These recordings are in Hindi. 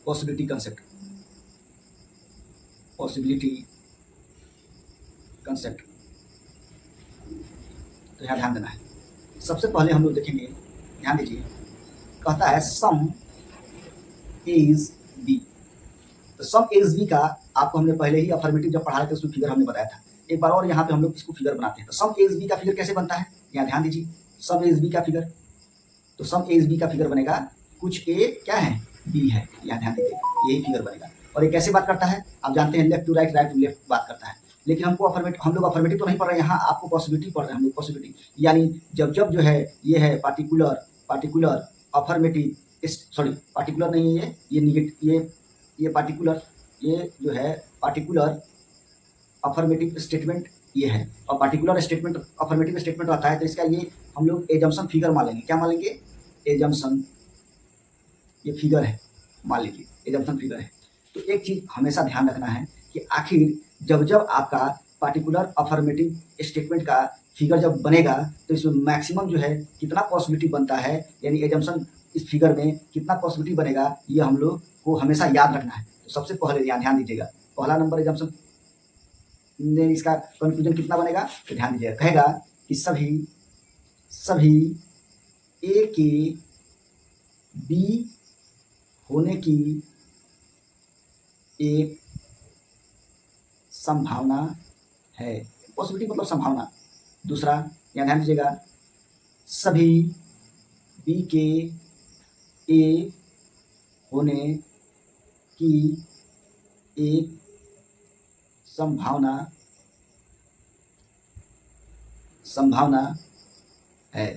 पॉसिबिलिटी कंसेप्ट, पॉसिबिलिटी कंसेप्ट, तो यहाँ ध्यान देना है। सबसे पहले हम लोग देखेंगे, ध्यान दीजिए, कहता है सम इज बी। तो सम इज बी का आपको हमने पहले ही अफर्मेटिव जब पढ़ा रहे थे उसमें फिगर हमने बताया था। एक बार और यहाँ पे हम लोग इसको फिगर बनाते हैं। तो सम इज बी का फिगर कैसे बनता है, यहाँ ध्यान दीजिए, सम इज बी का फिगर, तो सम इज बी का फिगर बनेगा कुछ ए क्या है, बी है, यहाँ ध्यान दीजिए, यही फिगर बनेगा। और ये कैसे बात करता है, आप जानते हैं left to right, right to left बात करता है। लेकिन हमको अफर्मेटिव, हम लोग अफर्मेटिव तो नहीं पढ़ रहे हैं, यहाँ आपको पॉसिबिलिटी पढ़ रहे हैं हम लोग, पॉसिबिलिटी, यानी जब जब जो है ये है पार्टिकुलर अफर्मेटिव, सॉरी पार्टिकुलर नहीं है ये निगेटिव, ये पार्टिकुलर, ये जो है पार्टिकुलर अफर्मेटिव स्टेटमेंट ये है, और पार्टिकुलर स्टेटमेंट अफर्मेटिव स्टेटमेंट आता है, तो इसका ये हम लोग एजम्पशन फिगर मान लेंगे। क्या मान लेंगे, एजम्पशन, ये फिगर है, मान लीजिए एजम्पशन फिगर है। तो एक चीज हमेशा ध्यान रखना है कि आखिर जब जब आपका पार्टिकुलर अफर्मेटिव स्टेटमेंट का फिगर जब बनेगा तो इसमें मैक्सिमम जो है कितना पॉसिबिलिटी बनता है, यानी एजम्पशन इस फिगर में कितना पॉसिबिलिटी बनेगा, ये हम लोग को हमेशा याद रखना है। तो सबसे पहले यहाँ ध्यान दीजिएगा, पहला नंबर एजम्पशन, इसका कंक्लूजन कितना बनेगा, तो ध्यान दीजिएगा, कहेगा कि सभी ए के बी होने की एक संभावना है, पॉसिबिलिटी मतलब संभावना। दूसरा यहाँ ध्यान दीजिएगा, सभी बी के ए होने की एक संभावना है,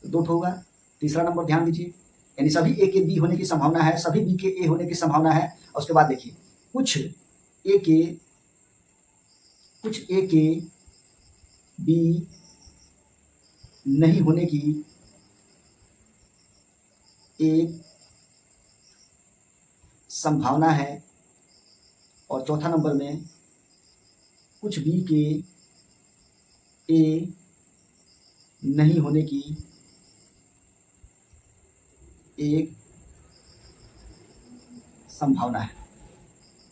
तो दो होगा। तीसरा नंबर ध्यान दीजिए, यानी सभी ए के बी होने की संभावना है, सभी बी के ए होने की संभावना है, और उसके बाद देखिए कुछ ए के बी नहीं होने की एक संभावना है, और चौथा नंबर में कुछ बी के ए नहीं होने की एक संभावना है।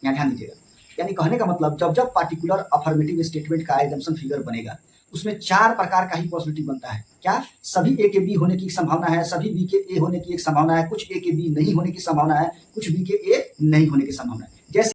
यहाँ ध्यान दीजिएगा, यानी कहने का मतलब जब जब पार्टिकुलर अफर्मेटिव स्टेटमेंट का एजम्पशन फिगर बनेगा उसमें चार प्रकार का ही पॉसिबिलिटी बनता है। क्या, सभी ए के बी होने की संभावना है, सभी बी के ए होने की एक संभावना है, कुछ ए के बी नहीं होने की संभावना है, कुछ बी के ए नहीं होने की संभावना है।